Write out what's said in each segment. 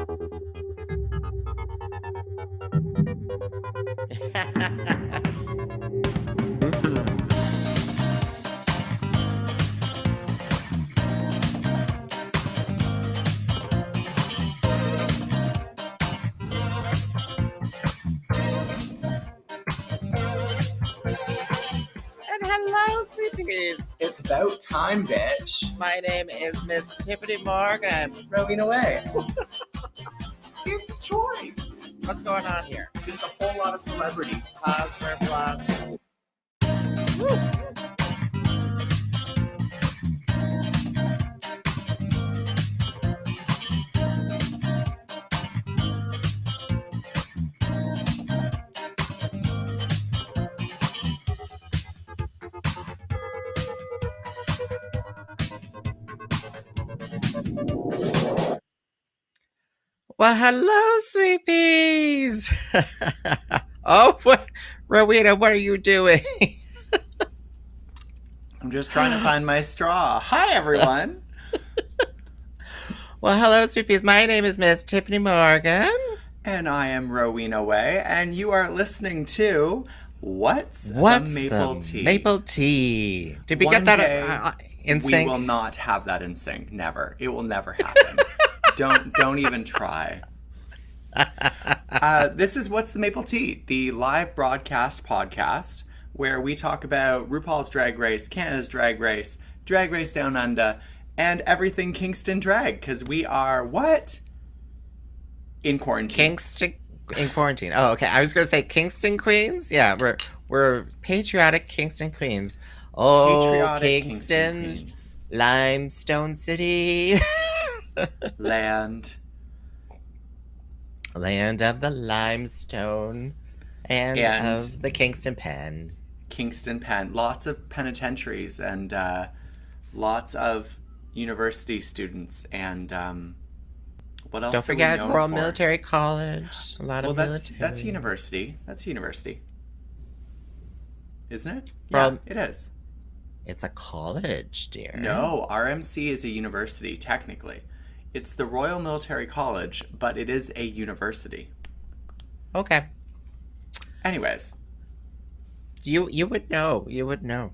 And hello, CPs. It's about time, bitch. My name is Miss Tiffany Morgan. Rowing away. It's Joy. What's going on here? Just a whole lot of celebrity. Pause for applause. Well, hello, sweet peas. Oh, Rowena, what are you doing? I'm just trying to find my straw. Hi, everyone. Well, hello, sweet peas. My name is Miss Tiffany Morgan. And I am Rowena Way, and you are listening to What's the Maple Tea? Maple Tea. Did we One get that day, in we sync? will not have that in sync. Never. It will never happen. Don't even try. This is What's the Maple Tea, the live broadcast podcast where we talk about RuPaul's Drag Race, Canada's Drag Race, Drag Race Down Under, and everything Kingston drag, because we are what? In quarantine. Kingston in quarantine. Oh, okay. I was going to say Kingston Queens. Yeah, we're patriotic Kingston Queens. Oh, Patriotic Kingston Queens. Limestone City. Land of the limestone and of the Kingston Pen. Kingston Pen. Lots of penitentiaries and lots of university students and what else? Don't forget are we known Royal for? Military College. A lot of military. That's university. That's university. Isn't it? Well, yeah, it is. It's a college, dear. No, RMC is a university, technically. It's the Royal Military College, but it is a university. Okay. Anyways. You would know. You would know.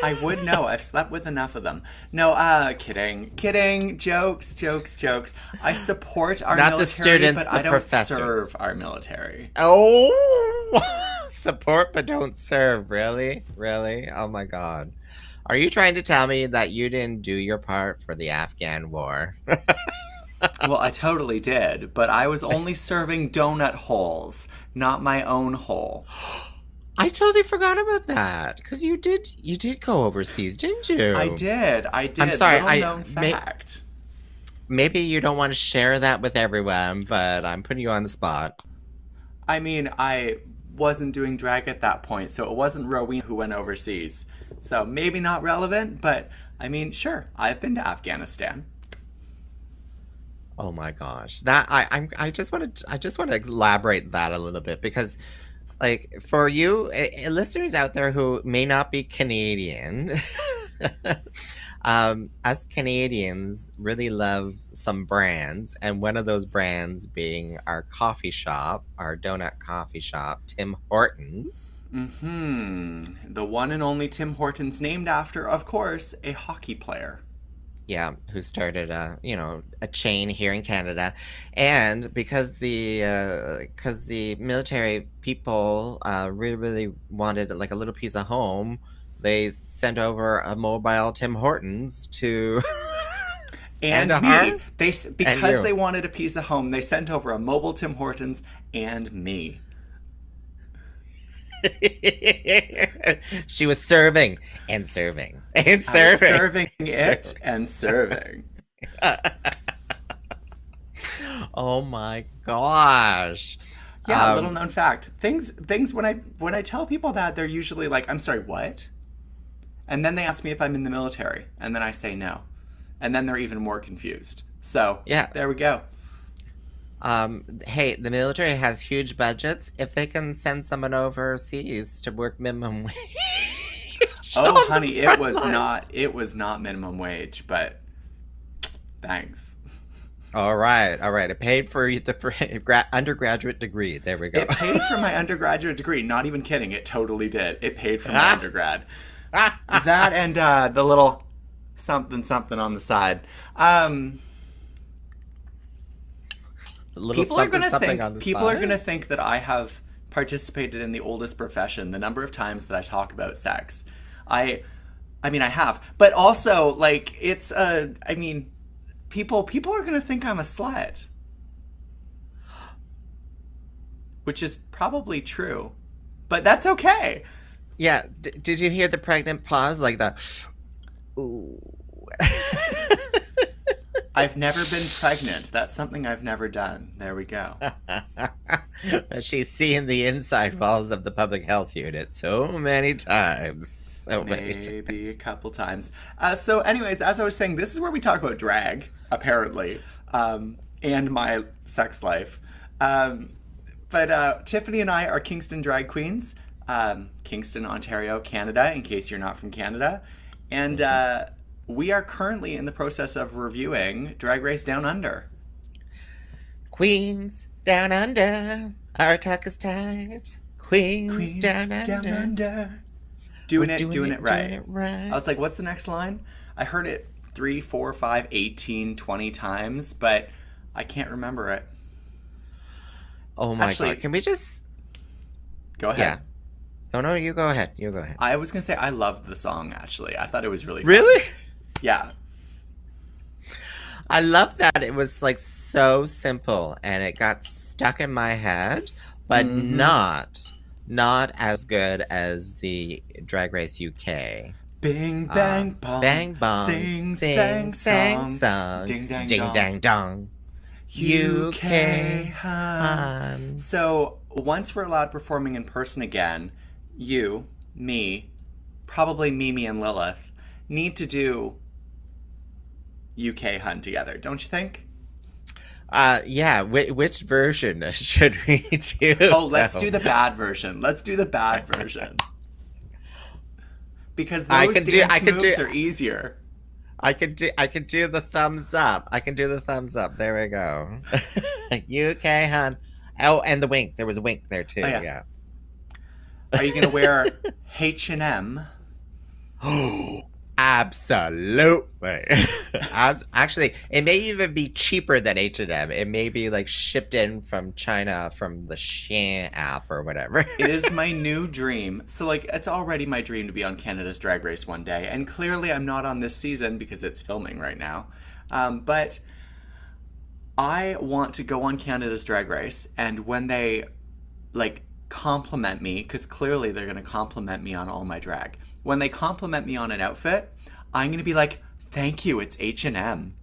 I would know. I've slept with enough of them. No, kidding. Kidding. Jokes. I support our Not military, the students, but the I don't professors. serve our military. Oh! Support but don't serve. Really? Really? Oh my god. Are you trying to tell me that you didn't do your part for the Afghan war? Well, I totally did, but I was only serving donut holes, not my own hole. I totally forgot about that because you did go overseas, didn't you? I did. I'm sorry. Little known fact. Maybe you don't want to share that with everyone, but I'm putting you on the spot. I mean, I wasn't doing drag at that point, so it wasn't Rowena who went overseas. So maybe not relevant, but I mean, sure, I've been to Afghanistan. Oh my gosh, that I just want to elaborate that a little bit because, like, for you listeners out there who may not be Canadian, us Canadians really love some brands, and one of those brands being our coffee shop, our donut coffee shop, Tim Hortons. The one and only Tim Hortons, named after, of course, a hockey player. Yeah, who started a chain here in Canada, and because the military people really wanted like a little piece of home, they sent over a mobile Tim Hortons to and me. Her? Because they wanted a piece of home, they sent over a mobile Tim Hortons and me. She was serving and serving and serving. I was serving it and serving. Oh my gosh. Yeah, little known fact. Things when I tell people that, they're usually like, "I'm sorry, what?" And then they ask me if I'm in the military, and then I say no. And then they're even more confused. So, yeah. There we go. Hey, the military has huge budgets. If they can send someone overseas to work minimum wage. Oh, honey, it was not minimum wage, but thanks. All right, all right. It paid for the undergraduate degree. There we go. It paid for my undergraduate degree. Not even kidding. It totally did. It paid for my undergrad. That and the little something something on the side. A little something something on the People are side. gonna think that I have participated in the oldest profession. The number of times that I talk about sex, I, I mean, I have, but also like it's a. I mean, people are gonna think I'm a slut, which is probably true, but that's okay. Yeah. Did you hear the pregnant pause like the? Ooh. I've never been pregnant. That's something I've never done. There we go. She's seen the inside walls of the public health unit so many times. So many times. Maybe a couple times. So, anyways, as I was saying, this is where we talk about drag, apparently, and my sex life. But Tiffany and I are Kingston drag queens, Kingston, Ontario, Canada, in case you're not from Canada. And we are currently in the process of reviewing Drag Race Down Under. Queens down under, our talk is tight. Queens down Down under. Under. We're Doing it right. doing it right. I was like, what's the next line? I heard it 3, 4, 5, 18, 20 times, but I can't remember it. Oh my Actually, god! Can we just? go ahead. Yeah. No, no. You go ahead. You go ahead. I was going to say I loved the song, actually. I thought it was really fun. Really? Yeah. I love that it was like so simple and it got stuck in my head, but not as good as the Drag Race UK. Bing, bang, bong. Bang bong, Sing, sing, sang, song, Ding, dang, ding dong. dang dong. UK, hun. So, once we're allowed performing in person again, you, me, probably Mimi and Lilith, need to do UK Hun together, don't you think? Yeah. Which version should we do? Oh, let's though? do the bad version. Let's do the bad version. Because I those can do- dance I can moves do- are easier. I could do the thumbs up. I can do the thumbs up. There we go. UK hun. Oh, and the wink. There was a wink there too. Oh, yeah. Yeah. Are you gonna wear H&M? Absolutely. Actually, it may even be cheaper than H&M. It may be like shipped in from China from the Shein app or whatever. It is my new dream. So, like, it's already my dream to be on Canada's Drag Race one day. And clearly, I'm not on this season because it's filming right now. But I want to go on Canada's Drag Race. And when they, like, compliment me, because clearly they're going to compliment me on all my drag. When they compliment me on an outfit, I'm going to be like, thank you, it's H&M.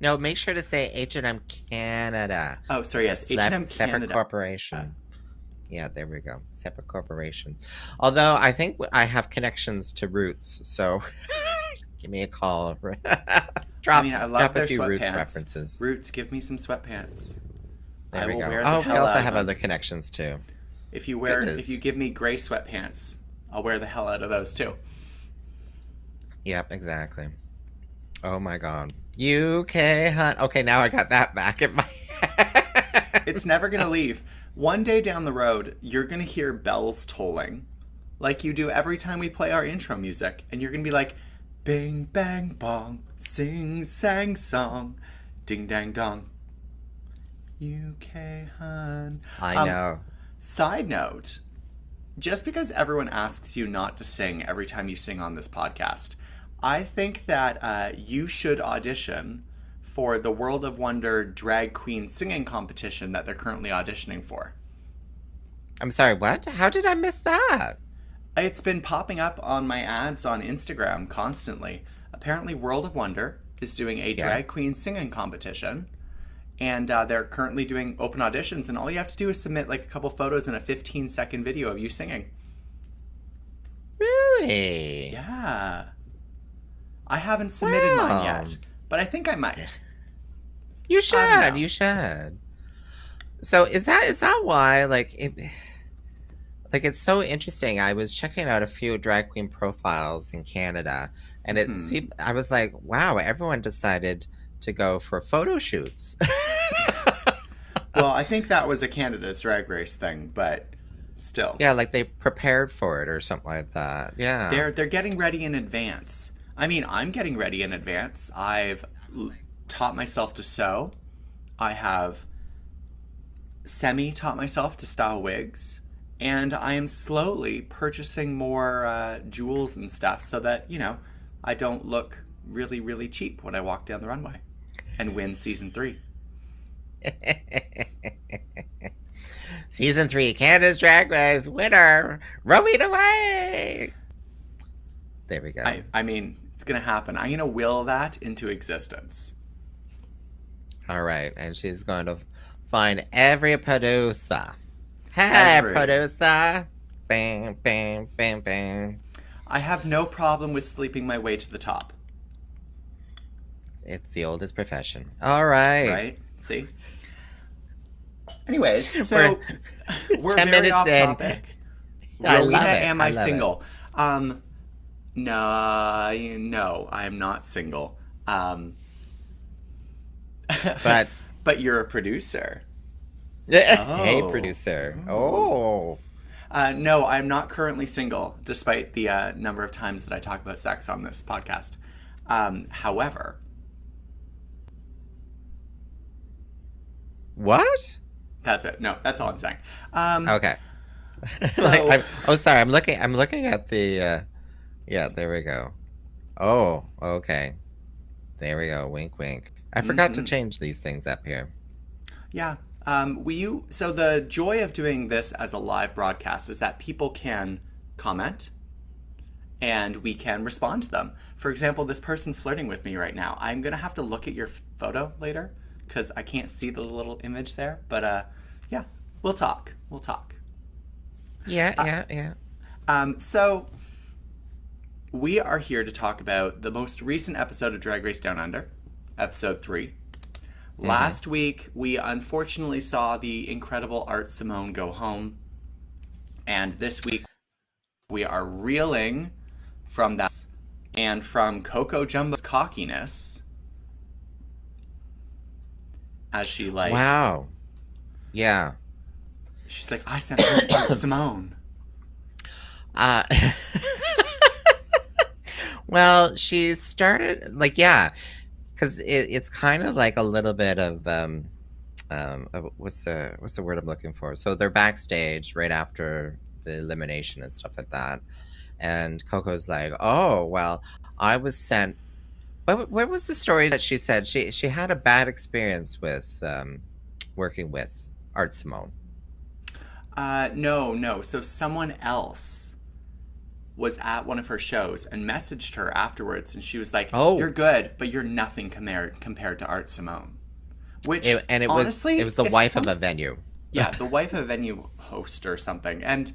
No, make sure to say H&M Canada. Oh, sorry, yes, Slep- H&M separate Canada. corporation. Yeah, there we go. Separate corporation. Although I think I have connections to Roots, so give me a call. I mean, I love drop their a few Roots sweatpants. references. Roots, give me some sweatpants. There I we will go. wear the Oh, we hell also out of have them. other connections too. If you Goodness. give me gray sweatpants, I'll wear the hell out of those too. Yep, exactly. Oh my god. UK hunt. Okay, now I got that back in my head. It's never gonna leave. One day down the road, you're gonna hear bells tolling, like you do every time we play our intro music, and you're gonna be like, "Bing bang bong, sing sang song, ding dang dong." UK hun. I know. Side note, just because everyone asks you not to sing every time you sing on this podcast, I think that you should audition for the World of Wonder drag queen singing competition that they're currently auditioning for. I'm sorry, what? How did I miss that? It's been popping up on my ads on Instagram constantly. Apparently, World of Wonder is doing a drag queen singing competition. And they're currently doing open auditions, and all you have to do is submit like a couple photos and a 15-second video of you singing. Really? Yeah. I haven't submitted mine Wow. yet, but I think I might. You I should. don't know. You should. So is that why like it's so interesting. I was checking out a few drag queen profiles in Canada, And it seemed, I was like, wow, everyone decided to go for photo shoots. Well, I think that was a Canada's Drag Race thing, but still. Yeah, like they prepared for it or something like that. Yeah. They're getting ready in advance. I mean, I'm getting ready in advance. I've taught myself to sew. I have semi-taught myself to style wigs. And I am slowly purchasing more jewels and stuff so that, I don't look really, really cheap when I walk down the runway and win season 3. Season 3, Canada's Drag Race winner, Rowena Way. There we go. I mean, it's going to happen. I'm going to will that into existence. All right. And she's going to find every producer. Hey, producer. Bam, bam, bam, bam. I have no problem with sleeping my way to the top. It's the oldest profession. All right. Right? See? Anyways, so we're 10 very minutes off in. topic. I love Rowena, it. am I love single? No, I am not single. But but you're a producer. hey, producer. Oh. No, I'm not currently single, despite the number of times that I talk about sex on this podcast. However, What? that's it. No, that's all I'm saying. Okay. So, Sorry. I'm looking at the. Yeah, there we go. Oh, okay. There we go. Wink, wink. I forgot to change these things up here. yeah. So the joy of doing this as a live broadcast is that people can comment and we can respond to them. For example, this person flirting with me right now. I'm going to have to look at your photo later because I can't see the little image there. But yeah, we'll talk. Yeah. So we are here to talk about the most recent episode of Drag Race Down Under, episode 3. Last week, we unfortunately saw the incredible Art Simone go home. And this week, we are reeling from that and from Coco Jumbo's cockiness as she Wow. Yeah. she's like, I sent her Art Simone. Well, she started because it's kind of like a little bit of what's the word I'm looking for? So they're backstage right after the elimination and stuff like that, and Coco's like, "Oh, well, I was sent." What was the story that she said? She had a bad experience with working with Art Simone. No. So someone else was at one of her shows and messaged her afterwards, and she was like, Oh. "You're good, but you're nothing compared to Art Simone." Which honestly, it was the if wife of a venue. yeah, the wife of a venue host or something. And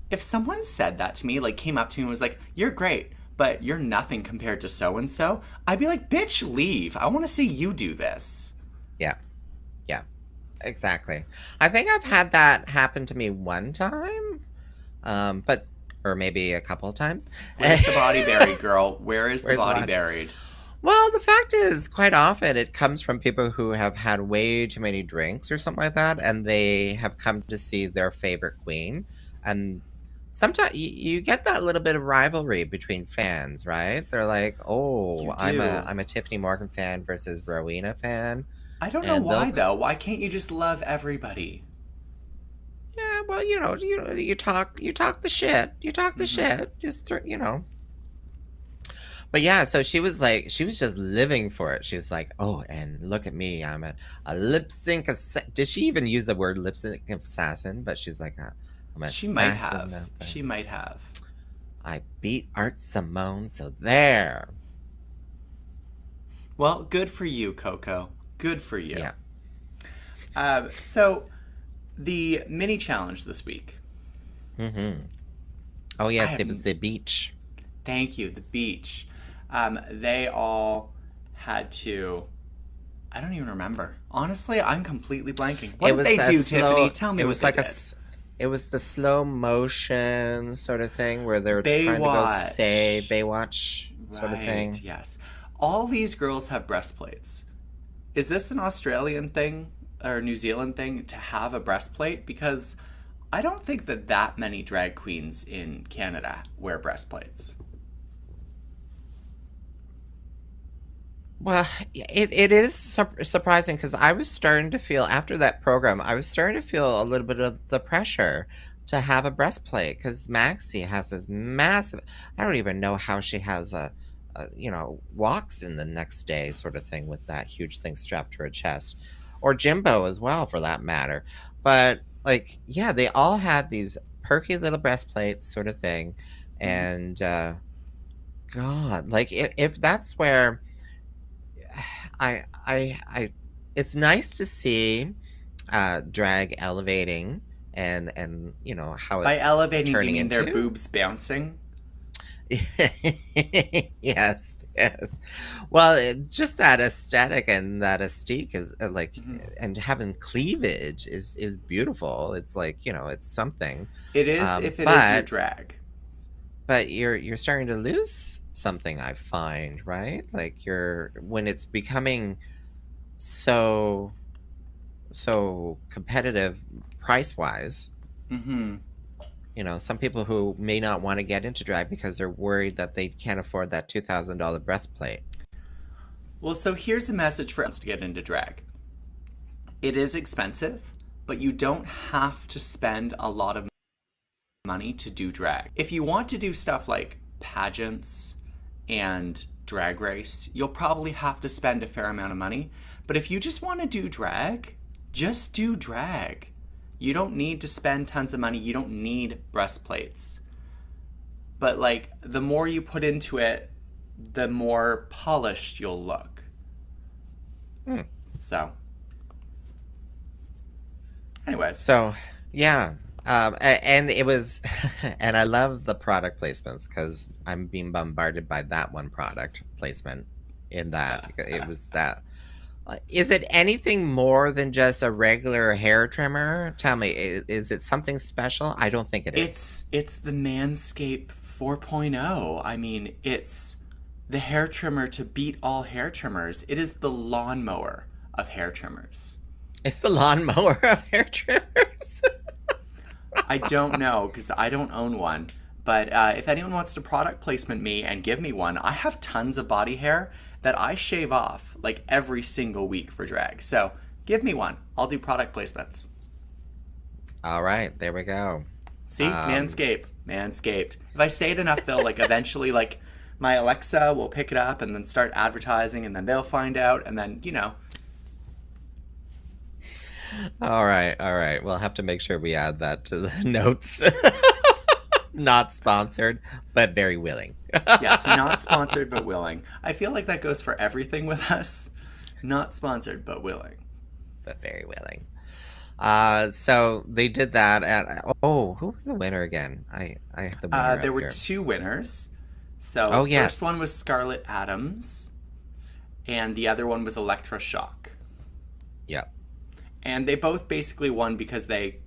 if someone said that to me, like came up to me and was like, "You're great, but you're nothing compared to so and so," I'd be like, "Bitch, leave! I want to see you do this." Yeah. Exactly. I think I've had that happen to me one time, or maybe a couple of times. Where's the body buried, girl? Where is the Where's the body body? buried? Well, the fact is, quite often it comes from people who have had way too many drinks or something like that, and they have come to see their favorite queen. And sometimes you get that little bit of rivalry between fans, right? They're like, "Oh, You I'm do. a Tiffany Morgan fan versus Rowena fan." I don't know And why they'll- though. Why can't you just love everybody? Yeah, well, you talk the shit. You talk the shit. But yeah, so she was just living for it. She's like, "Oh, and look at me. I'm a lip sync Did she even use the word lip sync assassin? But she's like, I'm an She might assassin. have. She might have. I beat Art Simone, so there." Well, good for you, Coco. Good for you. Yeah. So, the mini challenge this week. Oh yes, I it was the beach. Thank you, the beach. They all had to. I don't even remember. Honestly, I'm completely blanking. What did they do, Tiffany? Tell me It what was they like did. it was the slow motion sort of thing where they were trying to go Baywatch. say Baywatch. sort of Right, thing. yes. All these girls have breastplates. Is this an Australian thing or New Zealand thing to have a breastplate? Because I don't think that that many drag queens in Canada wear breastplates. Well, it is surprising because I was starting to feel after that program, I was starting to feel a little bit of the pressure to have a breastplate because Maxie has this massive. I don't even know how she has walks in the next day sort of thing with that huge thing strapped to her chest, or Jimbo as well for that matter. But like, yeah, they all had these perky little breastplates sort of thing, Mhm. and God, like if that's where I it's nice to see drag elevating and how By it's elevating, do you turning mean their into. boobs bouncing? Yes, yes. Well, just that aesthetic and that aesthetic is Mhm. and having cleavage is beautiful. It's like, it's something. It is if it is your But drag. you're starting to lose something, I find, right? Like you're when it's becoming so competitive price wise. Mm-hmm. Some people who may not want to get into drag because they're worried that they can't afford that $2,000 breastplate. Well, so here's a message for us to get into drag. It is expensive, but you don't have to spend a lot of money to do drag. If you want to do stuff like pageants and drag race, you'll probably have to spend a fair amount of money. But if you just want to do drag, just do drag. You don't need to spend tons of money. You don't need breastplates. But like the more you put into it, the more polished you'll look. Hmm. So, anyways, So, yeah. And it was, and I love the product placements because I'm being bombarded by that one product placement in that. It was that. Is it anything more than just a regular hair trimmer? Tell me, is it something special? I don't think it is. it's the Manscaped 4.0. I mean, it's the hair trimmer to beat all hair trimmers. It is the lawnmower of hair trimmers. It's the lawnmower of hair trimmers. I don't know because I don't own one. But if anyone wants to product placement me and give me one, I have tons of body hair that I shave off like every single week for drag. So give me one. I'll do product placements. All right, there we go. See, Um, Manscaped, Manscaped. If I say it enough, they'll like eventually like my Alexa will pick it up and then start advertising, and then they'll find out, and then all right, all right. We'll have to make sure we add that to the notes. Not sponsored, but very willing. yes, not sponsored but willing. I feel like that goes for everything with us. Not sponsored but willing. But very willing. So they did that at who was the winner again? I have the winner There up were here. two winners. So Oh first yes. one was Scarlett Adams, and the other one was Electra Shock. Yep. And they both basically won because they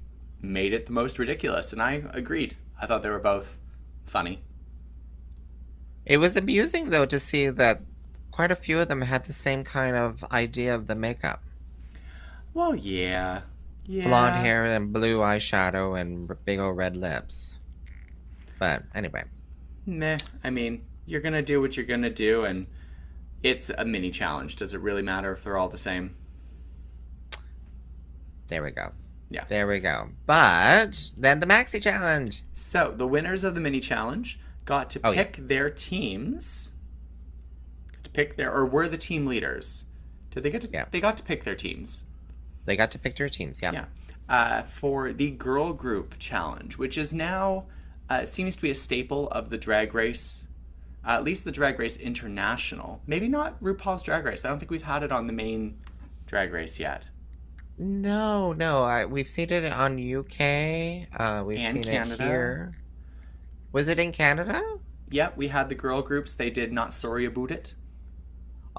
made it the most ridiculous, and I agreed. I thought they were both funny. It was amusing though to see that quite a few of them had the same kind of idea of the makeup. Well, yeah. Blonde Yeah. hair and blue eyeshadow and big old red lips. But anyway, Meh. I mean, you're gonna do what you're gonna do, and it's a mini challenge. Does it really matter if they're all the same? there we go. Yeah. There we go. But then the Maxi Challenge. So, the winners of the mini challenge got to Oh yeah. pick their teams, to pick their, or were the team leaders. Did they get to, Yeah. they got to pick their teams. They got to pick their teams, yeah. Yeah. For the girl group challenge, which is now seems to be a staple of the Drag Race, at least the Drag Race International. Maybe not RuPaul's Drag Race. I don't think we've had it on the main Drag Race yet. No, no. We've seen it on UK. We've And seen it Canada. here. Was it in Canada? Yep, we had the girl groups. They did Not Sorry About It.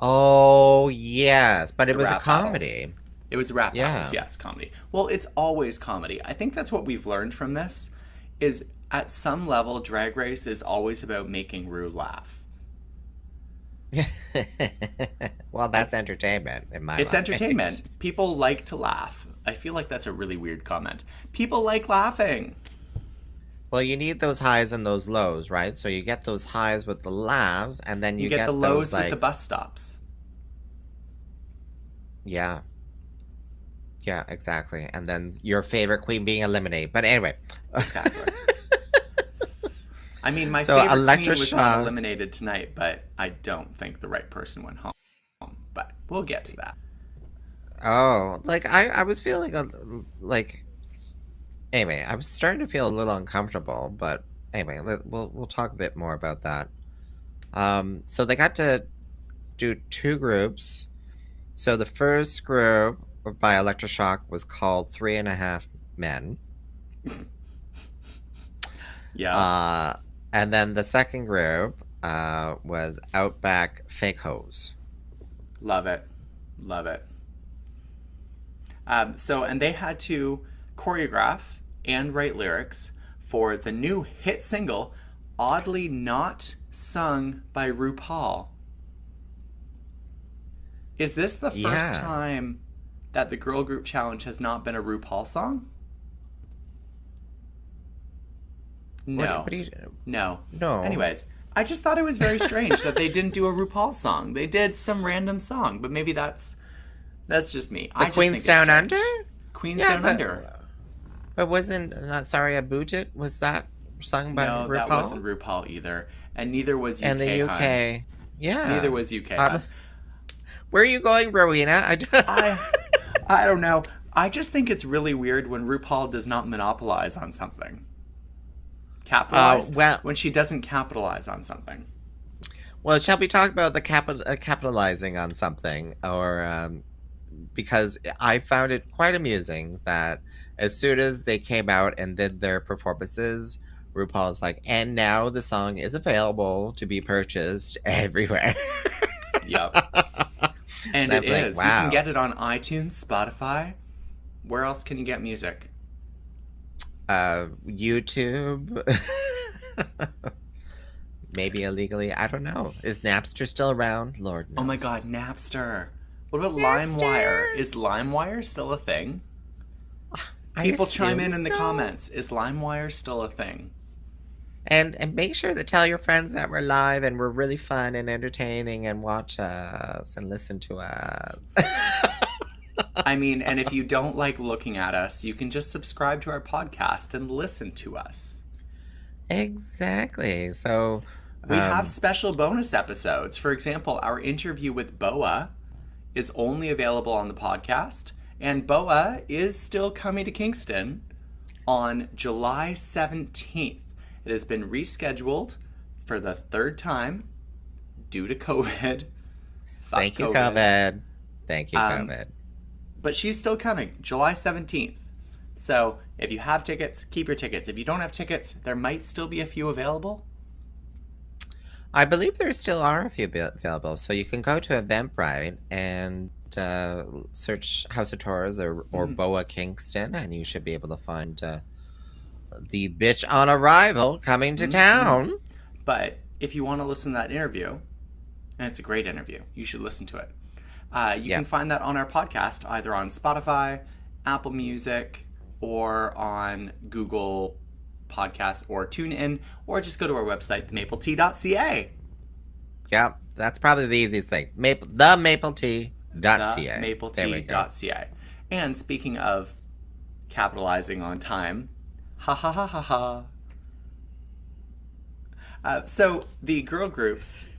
Oh, yes. But it The was a rap battles. comedy. It was rap Yeah. battles, yes, comedy. Well, it's always comedy. I think that's what we've learned from this, is at some level, Drag Race is always about making Rue laugh. Well, I that's entertainment in my It's mind. entertainment. People like to laugh. I feel like that's a really weird comment. People like laughing. Well, you need those highs and those lows, right? So you get those highs with the laughs, and then You you get the get those lows with the like, bus stops. yeah, yeah, exactly. And then your favorite queen being eliminated. But anyway, Exactly. I mean, my so favorite queen was not Electroshock. eliminated tonight, but I don't think the right person went home. But we'll get to that. Oh, like I was feeling like anyway, I was starting to feel a little uncomfortable, but anyway, we'll talk a bit more about that. So they got to do two groups. So the first group by Electroshock was called Three and a Half Men. Yeah, Uh, and then the second group was Outback Fake Hose. love it. Love it. And they had to choreograph and write lyrics for the new hit single, oddly not sung by RuPaul. Is this the first Yeah. time that the Girl Group Challenge has not been a RuPaul song? No. What do you? No. No. Anyways, I just thought it was very strange that they didn't do a RuPaul song. They did some random song, but maybe that's just me. The I just Queens think it's Down Under? strange. Queens Yeah, Down Under. but wasn't not Sorry I Boot It? Was that sung by No, that wasn't RuPaul? RuPaul either. And neither was And the UK Hun. UK. Neither Yeah. was UK Hun. Where are you going, Rowena? I I don't know. I just think it's really weird when RuPaul does not monopolize on something. Capitalize well, when she doesn't capitalize on something. well, shall we talk about the capitalizing on something, or because I found it quite amusing that as soon as they came out and did their performances, RuPaul's like, and now the song is available to be purchased everywhere. Yep. And And it I'm like, is. You can wow. get it on iTunes, Spotify. Where else can you get music? YouTube. Maybe illegally. I don't know. Is Napster still around? Lord Oh my knows. god, Napster. What about LimeWire? Napster. Is LimeWire still a thing? I People chime assume in the so. comments. Is LimeWire still a thing? And make sure to tell your friends that we're live and we're really fun and entertaining and watch us and listen to us. I mean, and if you don't like looking at us, you can just subscribe to our podcast and listen to us. Exactly. So, We have um, special bonus episodes. For example, our interview with Boa is only available on the podcast, and Boa is still coming to Kingston on July 17th. It has been rescheduled for the third time due to COVID. Fuck thank you, COVID. COVID. Thank you, Um, COVID. but she's still coming, July 17th. So if you have tickets, keep your tickets. If you don't have tickets, there might still be a few available. I believe there still are a few available. So you can go to Eventbrite and search House of Tours or Boa Kingston, and you should be able to find the bitch on arrival coming to town. But if you want to listen to that interview, and it's a great interview, you should listen to it. You Yeah. can find that on our podcast, either on Spotify, Apple Music, or on Google Podcasts or TuneIn, or just go to our website, themapletea.ca. Yeah, that's probably the easiest thing. The mapletea.ca. There we go. Themapletea.ca. And speaking of capitalizing on time, ha ha ha ha ha. So the girl groups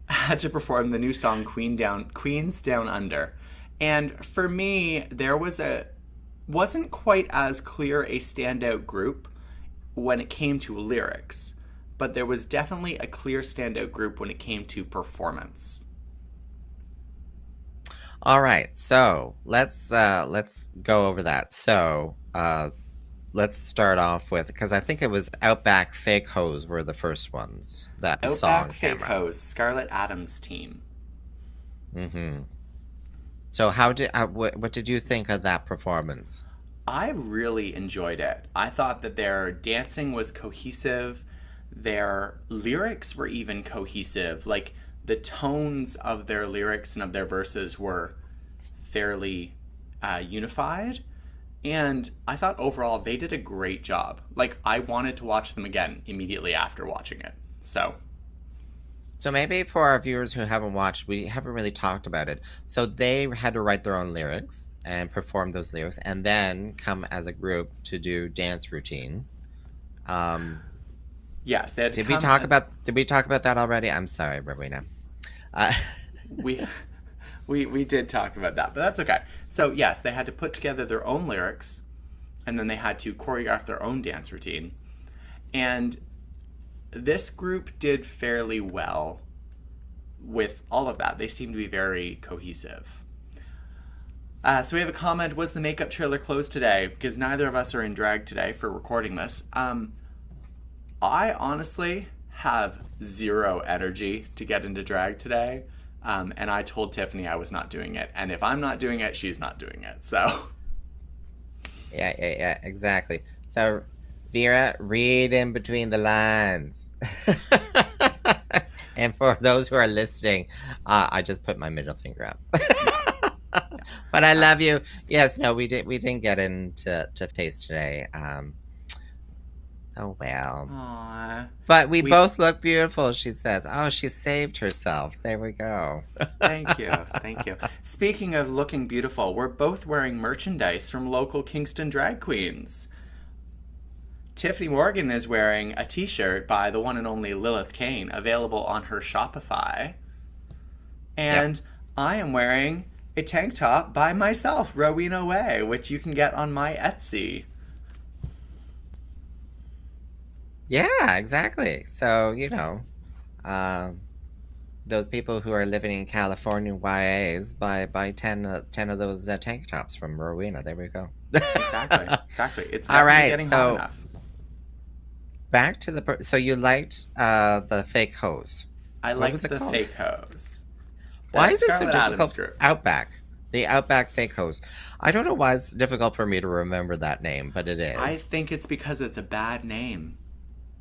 had to perform the new song Queens Down Under. And for me, there wasn't quite as clear a standout group when it came to lyrics, but there was definitely a clear standout group when it came to performance. All right, so let's go over that. So let's start off with, because I think it was Outback Fake Hose were the first ones that the song Outback came Fake out. Host, Scarlett Adams' team. Mm-hmm. So how did what did you think of that performance? I really enjoyed it. I thought that their dancing was cohesive. Their lyrics were even cohesive. Like the tones of their lyrics and of their verses were fairly unified. And I thought overall they did a great job. Like, I wanted to watch them again immediately after watching it. So maybe for our viewers who haven't watched, we haven't really talked about it. So they had to write their own lyrics and perform those lyrics, and then come as a group to do dance routine. Yes, they had to Did we talk about that already? I'm sorry, Rowena. we we did talk about that, but that's okay. So yes, they had to put together their own lyrics, and then they had to choreograph their own dance routine. And this group did fairly well with all of that. They seemed to be very cohesive. So we have a comment, was the makeup trailer closed today? Because neither of us are in drag today for recording this. I honestly have zero energy to get into drag today. And I told Tiffany I was not doing it. And if I'm not doing it, she's not doing it. So. Yeah, exactly. So, Vera, read in between the lines. And for those who are listening, I just put my middle finger up. But I love you. Yes, no, we didn't get into face today. Oh well. Aww. But we both look beautiful, she says. Oh, she saved herself. There we go. Thank you. Thank you. Speaking of looking beautiful, we're both wearing merchandise from local Kingston drag queens. Tiffany Morgan is wearing a t-shirt by the one and only Lilith Kane, available on her Shopify. And I am wearing a tank top by myself, Rowena Way, which you can get on my Etsy. Yeah, exactly. So, those people who are living in California YAs buy 10 of those tank tops from Rowena. There we go. Exactly. It's definitely all right, getting hot enough. Back to so you liked the fake hose. I liked the fake hose. Why is it so difficult? Outback. The Outback fake hose. I don't know why it's difficult for me to remember that name, but it is. I think it's because it's a bad name.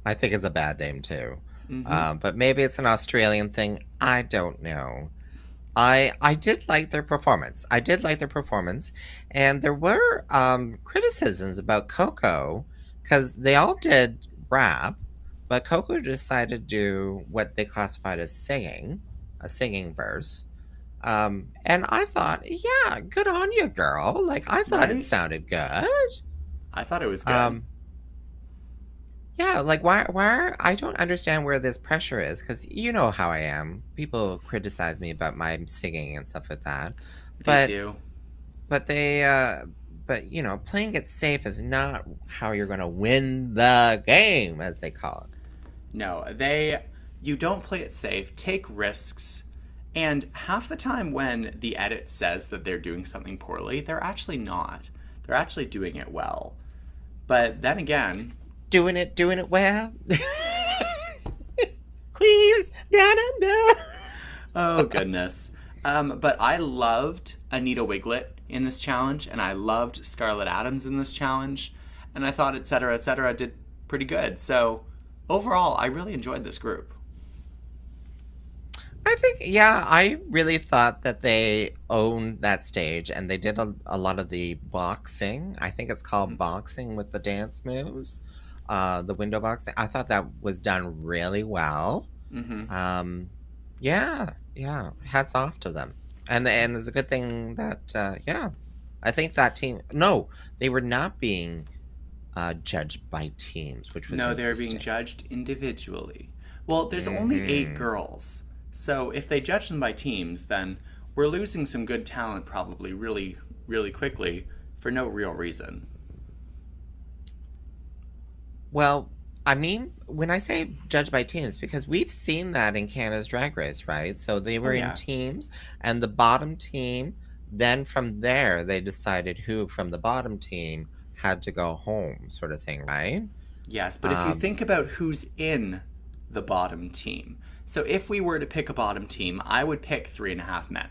I think it's a bad name too. Mm-hmm. But maybe it's an Australian thing. I don't know. I did like their performance. And there were criticisms about Coco, because they all did rap, but Coco decided to do what they classified as singing, a singing verse. And I thought, yeah, good on you, girl. Like, I thought it sounded good. I thought it was good. Yeah, like, why I don't understand where this pressure is, because you know how I am. People criticize me about my singing and stuff like that. They do. But playing it safe is not how you're going to win the game, as they call it. No, you don't play it safe, take risks, and half the time when the edit says that they're doing something poorly, they're actually not. They're actually doing it well. But then again... Doing it well. Queens down under. Oh, goodness. But I loved Anita Wiglet in this challenge, and I loved Scarlett Adams in this challenge, and I thought Et Cetera did pretty good. So overall, I really enjoyed this group. I think, I really thought that they owned that stage, and they did a lot of the boxing. I think it's called boxing with the dance moves. The window boxing. I thought that was done really well. Mm-hmm. Yeah. Hats off to them. And it's a good thing that, I think that team... No, they were not being judged by teams, which was they were being judged individually. Well, there's only 8 girls. So if they judge them by teams, then we're losing some good talent probably really, really quickly for no real reason. Well, I mean, when I say judge by teams, because we've seen that in Canada's Drag Race, right? So they were in teams, and the bottom team, then from there, they decided who from the bottom team had to go home, sort of thing, right? Yes, but if you think about who's in the bottom team, so if we were to pick a bottom team, I would pick 3.5 men.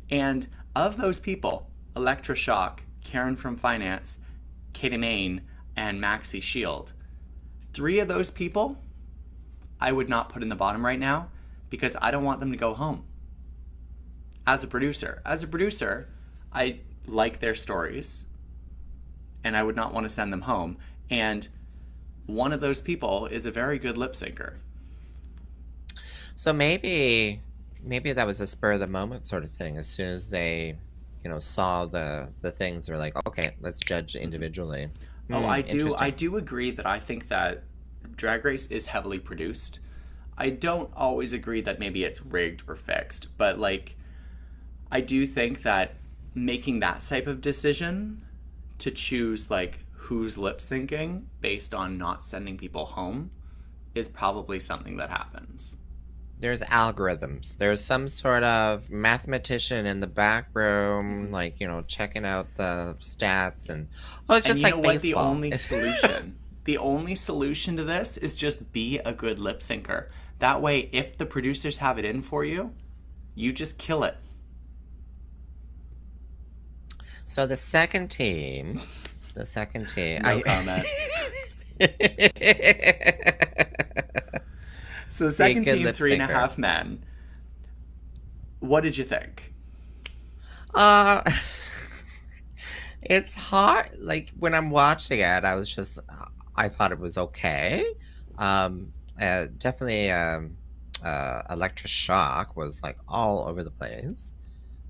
And of those people, Electra Shock, Karen from Finance, Katie Main, and Maxi Shield, 3 of those people I would not put in the bottom right now, because I don't want them to go home. As a producer, I like their stories and I would not want to send them home. And one of those people is a very good lip syncer. So maybe that was a spur of the moment sort of thing. As soon as they, saw the things, they're like, okay, let's judge individually. Oh, I Interesting. do agree that I think that Drag Race is heavily produced. I don't always agree that maybe it's rigged or fixed, but like I do think that making that type of decision to choose like who's lip syncing based on not sending people home is probably something that happens. There's algorithms. There's some sort of mathematician in the back room, like, checking out the stats and it's And just you know like what? baseball. The only solution to this is just be a good lip syncer. That way, if the producers have it in for you, you just kill it. So the second team, No comment. So the second good team, lip Three and a syncer. Half Men. What did you think? Uh, it's hard. Like when I'm watching it, I thought it was okay. Definitely, Electra Shock was like all over the place.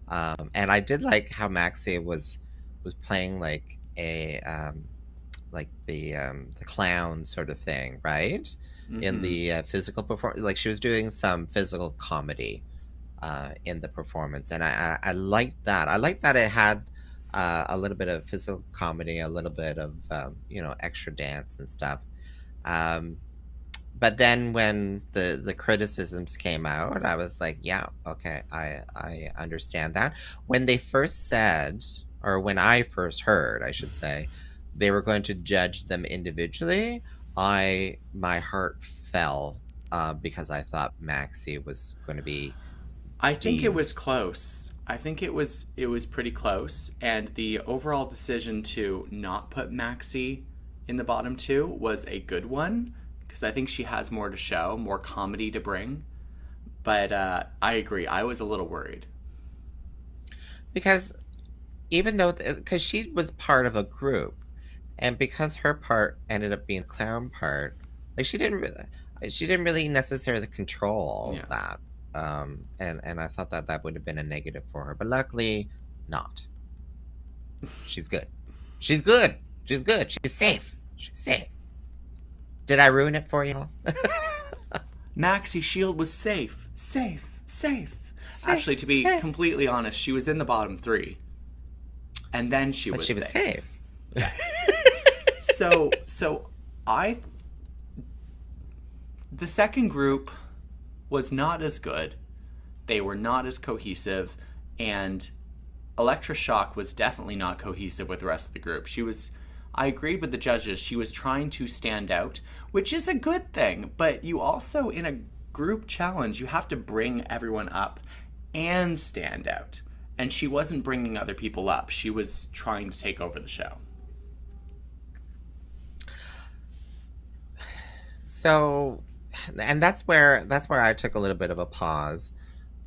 And I did like how Maxie was playing like the clown sort of thing, right? In Mm-hmm. the physical performance, like she was doing some physical comedy in the performance, and I liked that. I liked that it had a little bit of physical comedy, a little bit of extra dance and stuff. Um, but then when the criticisms came out, I was like, yeah, okay, I understand that. When they first said, or when I first heard, I should say, they were going to judge them individually, my heart fell because I thought Maxie was going to be I think it was deemed. close. I think it was pretty close, and the overall decision to not put Maxie in the bottom two was a good one because I think she has more to show, more comedy to bring. But I agree. I was a little worried. Because even though, because she was part of a group, and because her part ended up being the clown part, like she didn't really necessarily control all of Yeah. that. And I thought that that would have been a negative for her, but luckily not. She's good. She's good. She's good. She's safe. She's safe. Did I ruin it for you? Maxie Shield was safe, safe, safe. Actually, Safe, to be safe. completely honest, she was in the bottom three, and then she But was she was safe. safe. Yes. So I the second group was not as good. They were not as cohesive, and Electra Shock was definitely not cohesive with the rest of the group. I agreed with the judges. She was trying to stand out, which is a good thing, but you also, in a group challenge, you have to bring everyone up and stand out. And she wasn't bringing other people up. She was trying to take over the show. So, and that's where I took a little bit of a pause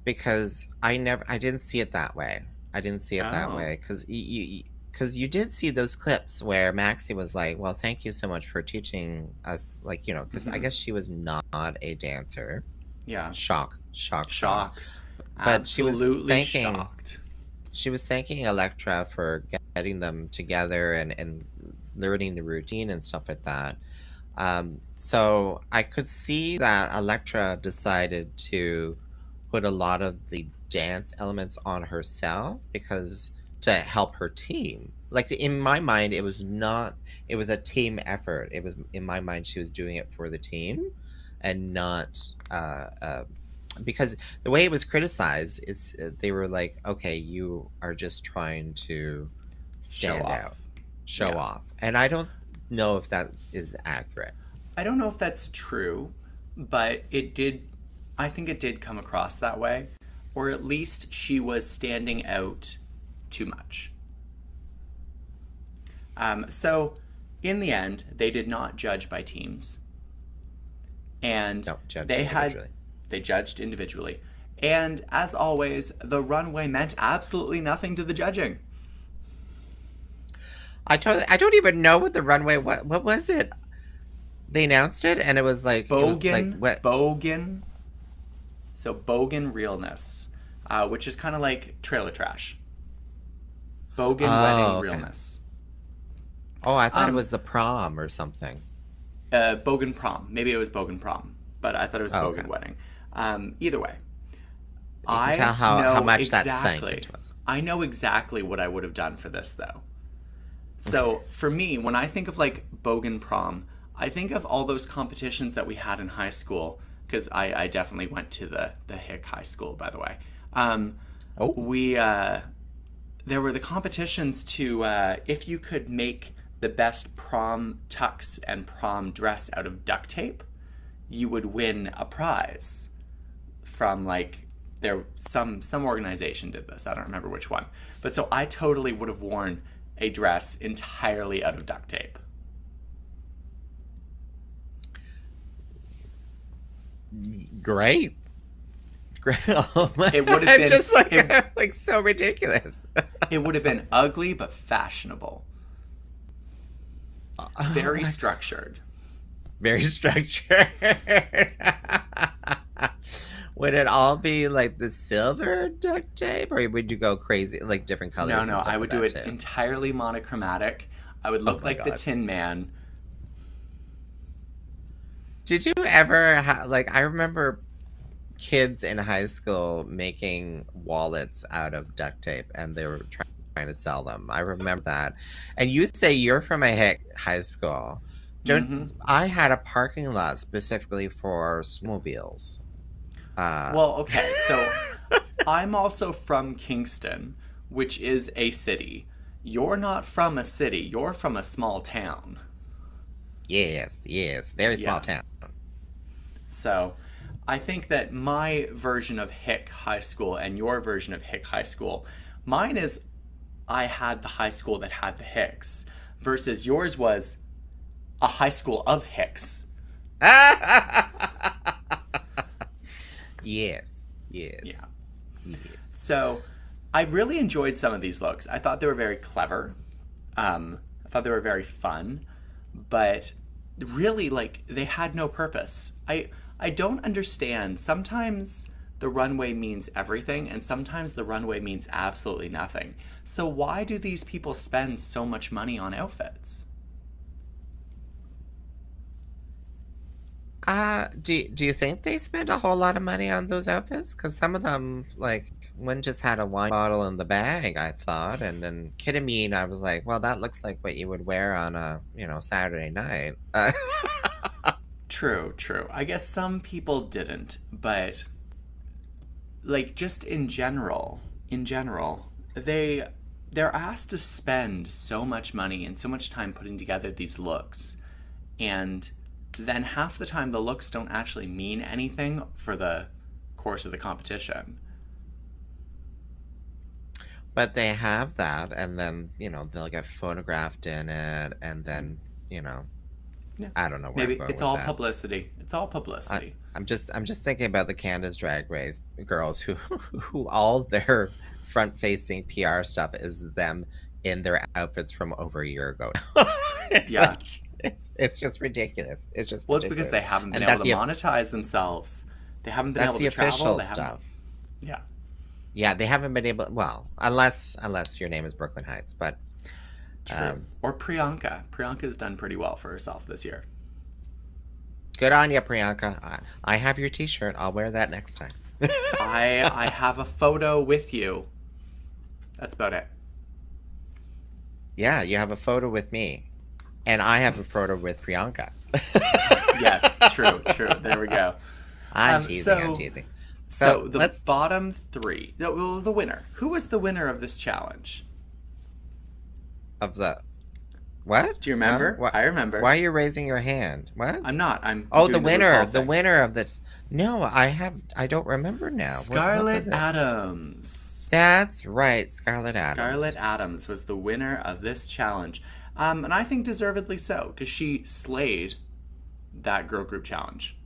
because I didn't see it that way. I didn't see it that Oh, way because you did see those clips where Maxie was like, "Well, thank you so much for teaching us," like because I mm-hmm. guess she was not a dancer. Yeah. Shock, shock, shock. Shock. But Absolutely shocked. she was thanking Electra for getting them together and learning the routine and stuff like that. So I could see that Electra decided to put a lot of the dance elements on herself because to help her team. Like in my mind, it was a team effort. It was in my mind, she was doing it for the team and not, because the way it was criticized is they were like, okay, you are just trying to Show stand off. out, show Yeah. off. And I don't know if that is accurate. I don't know if that's true, but I think it did come across that way. Or at least she was standing out too much. So, in the end, they did not judge by teams. And Don't judge they had individually. They judged individually. And as always, the runway meant absolutely nothing to the judging. I don't even know what the runway, what was it? They announced it and Bogan, what? Bogan. So Bogan realness, which is kind of like trailer trash. Bogan wedding Okay. realness. Oh, I thought it was the prom or something. Bogan prom. Maybe it was Bogan prom, but I thought it was Oh, Bogan okay. wedding. Either way, You can I tell how know much that sank exactly. into us. I know exactly what I would have done for this though. So for me, when I think of like Bogan prom, I think of all those competitions that we had in high school because I definitely went to the Hick High School, by the way. Oh, We there were the competitions to if you could make the best prom tux and prom dress out of duct tape, you would win a prize from like there some organization did this. I don't remember which one. But so I totally would have worn a dress entirely out of duct tape. great. Great. Oh my, It would have I'm been just like, it, like so ridiculous. it would have been ugly but fashionable. Oh Very my, structured. very structured. Would it all be like the silver duct tape, or would you go crazy, like different colors No, and no, stuff I like would do that it too? entirely monochromatic. I would Oh look my like the god. Tin Man. Did you ever like? I remember kids in high school making wallets out of duct tape, and they were trying to sell them. I remember that. And you say you're from a high school. Don't Hmm. I had a parking lot specifically for snowmobiles. Uh, Well, okay, so I'm also from Kingston, which is a city. You're not from a city, you're from a small town. yes, yes, very small Yeah. town. So I think that my version of Hick High School and your version of Hick High School, mine is I had the high school that had the Hicks, versus yours was a high school of Hicks. Yes, yes, Yeah. yes. So I really enjoyed some of these looks. I thought they were very clever. I thought they were very fun, but really, like, they had no purpose. I don't understand. Sometimes the runway means everything, and sometimes the runway means absolutely nothing. So why do these people spend so much money on outfits? Do you think they spent a whole lot of money on those outfits? Because some of them, like, one just had a wine bottle in the bag, I thought, and then ketamine, I was like, well, that looks like what you would wear on a, Saturday night. True, true. I guess some people didn't, but like just in general, they're asked to spend so much money and so much time putting together these looks, and then half the time the looks don't actually mean anything for the course of the competition. But they have that, and then, they'll get photographed in it, and then, you know, Yeah. I don't know where I'm Maybe going it's with all that. publicity. It's all I, publicity. I'm just thinking about the Canada's Drag Race girls who who all their front facing PR stuff is them in their outfits from over a year ago. It's Yeah. like it's just ridiculous. It's just Well, it's because ridiculous. they haven't been And able to monetize themselves. They haven't been that's able the to travel. official They haven't. stuff. Yeah. Yeah, they haven't been able, well, unless your name is Brooklyn Heights, but True. um Or Priyanka. Priyanka's done pretty well for herself this year. good on you, Priyanka. I have your t-shirt. I'll wear that next time. I have a photo with you. That's about it. Yeah, you have a photo with me. And I have a photo with Priyanka. Yes, true, true. There we go. I'm Um, teasing, I'm so teasing. so So the let's bottom three. Well, the winner. Who was the winner of this challenge? of the what? Do you remember? What? I remember. Why are you raising your hand? What? I'm not. I'm Oh, the doing winner, RuPaul the thing. winner of this. No, I don't remember now. What Scarlett was it? Adams. That's right, Scarlett Adams. Scarlett Adams was the winner of this challenge. And I think deservedly so, because she slayed that girl group challenge.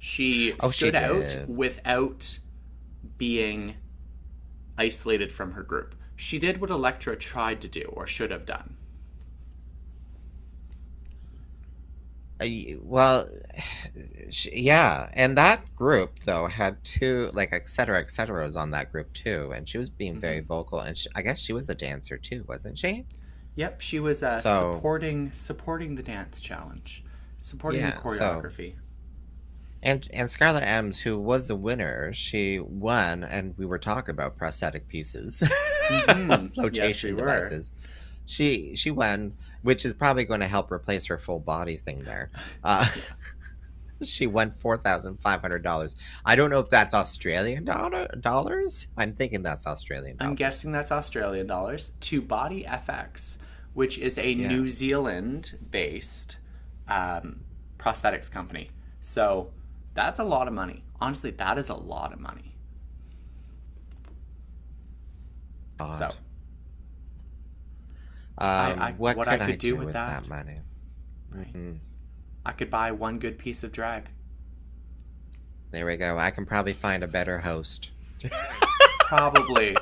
She Oh, she stood out did. without being isolated from her group. She did what Elektra tried to do or should have done. Well, yeah, and that group though had two, like, et cetera, was on that group too, and she was being very Hmm. vocal, and I guess she was a dancer too, wasn't she? Yep, she was So supporting the dance challenge, supporting the yeah, so choreography. and Scarlett Adams, who was the winner, she won, and we were talking about prosthetic pieces, Hmm. Yes, we flotation were. devices. She won, which is probably going to help replace her full body thing there. Uh, Yeah. she won $4,500. I don't know if that's dollars. I'm thinking that's Australian I'm dollars. guessing that's Australian dollars, to Body FX, which is a Yeah. New Zealand based um, prosthetics company. So that's a lot of money. Honestly, that is a lot of money. So God. What what I could I could do do with with that that, money? right? Hmm. I could buy one good piece of drag. There we go. I can probably find a better host. Probably.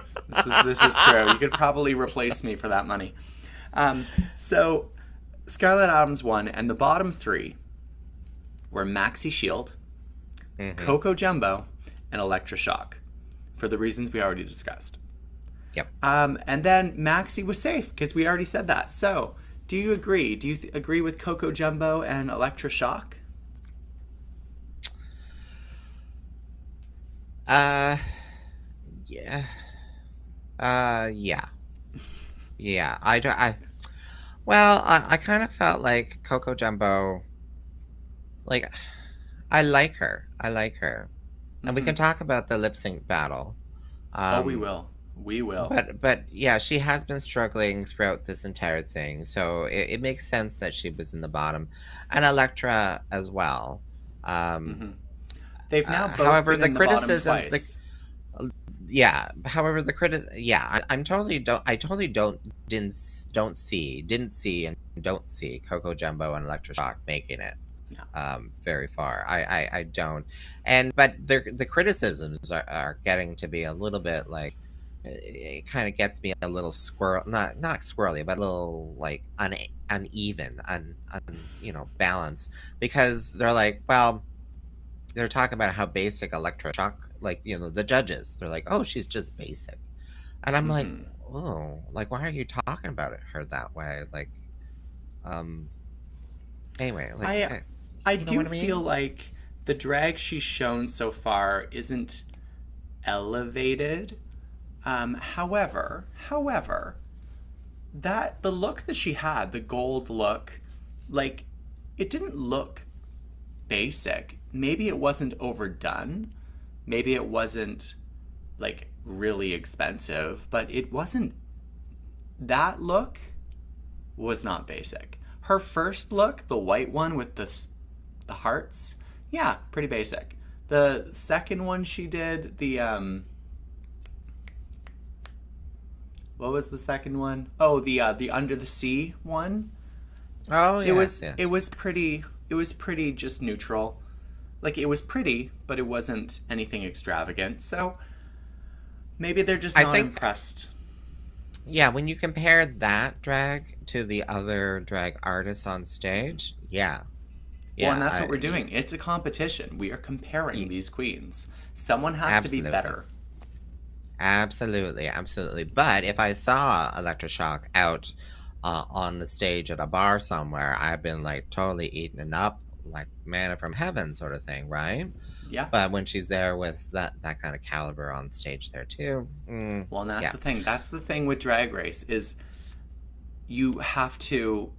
This is true. You could probably replace me for that money. So Scarlett Adams won, and the bottom three were Maxi Shield, Hmm. Coco Jumbo, and Electra Shock, for the reasons we already discussed. Yep. And then Maxi was safe because we already said that. So, do you agree? Do you agree with Coco Jumbo and Electra Shock? Uh, yeah. Yeah. Yeah. Well, I kind of felt like Coco Jumbo, like, I like her. I like her. And we Hmm. can talk about the lip sync battle. Oh, we Um, will. We will. but yeah, she has been struggling throughout this entire thing, so it makes sense that she was in the bottom, and Electra as well. Um, Hmm. They've now both however, been the in the bottom criticism, twice. yeah. However, yeah, I'm totally don't, I totally didn't see, and don't see Coco Jumbo and Electra Shock making it No. very far. I don't, and but the criticisms are getting to be a little bit like, it kind of gets me a little not squirrely, but a little like uneven, balance, because they're like, well, they're talking about how basic electroshock, like, the judges, they're like, oh, she's just basic, and I'm like, Hmm. oh, like, why are you talking about her that way, like, um anyway, like, I I you know do what I feel mean? like the drag she's shown so far isn't elevated. However, that the look that she had, the gold look, like, it didn't look basic. Maybe it wasn't overdone. Maybe it wasn't like really expensive, but it wasn't, that look was not basic. Her first look, the white one with the hearts, yeah, pretty basic. The second one she did, what was the second one? Oh, the under the sea one. Oh, It yes, was it yes. was pretty it was pretty just neutral. Like, it was pretty, but it wasn't anything extravagant. So maybe they're just I not think, impressed. yeah, when you compare that drag to the other drag artists on stage, yeah, Well, and yeah, that's what we're doing. It's a competition. We are comparing these queens. Someone has to be absolutely, better. absolutely, absolutely. But if I saw Electroshock out on the stage at a bar somewhere, I've been like totally eating it up, like manna from heaven, sort of thing, right? Yeah. But when she's there with that kind of caliber on stage there too, Well, and that's yeah, the thing. That's the thing with Drag Race is you have to.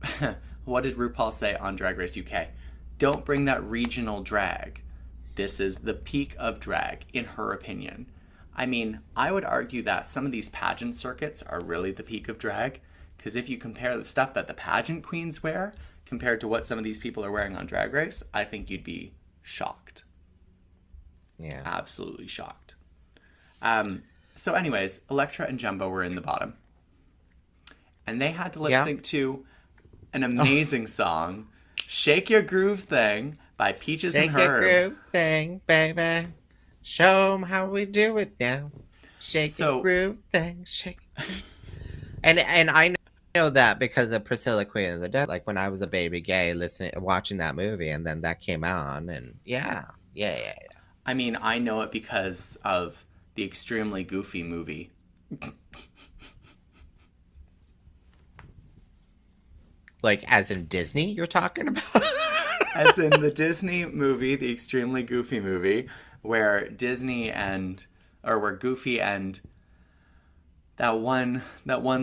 What did RuPaul say on Drag Race UK? Don't bring that regional drag. This is the peak of drag, in her opinion. I mean, I would argue that some of these pageant circuits are really the peak of drag, because if you compare the stuff that the pageant queens wear compared to what some of these people are wearing on Drag Race, I think you'd be shocked. yeah, Absolutely shocked. So, anyways, Electra and Jumbo were in the bottom, and they had to lip yeah. sync to an Oh, amazing song, Shake Your Groove Thing, by Peaches and Shake your Herb. groove thing, baby. Show 'em how we do it now. Shake your So, groove thing, shake. And I know that because of Priscilla Queen of the Desert. Like when I was a baby gay, listening, watching that movie, and then that came on, and yeah. I mean, I know it because of the extremely goofy movie. Like as in Disney, you're talking about? As in the Disney movie, the extremely goofy movie, where where Goofy and that one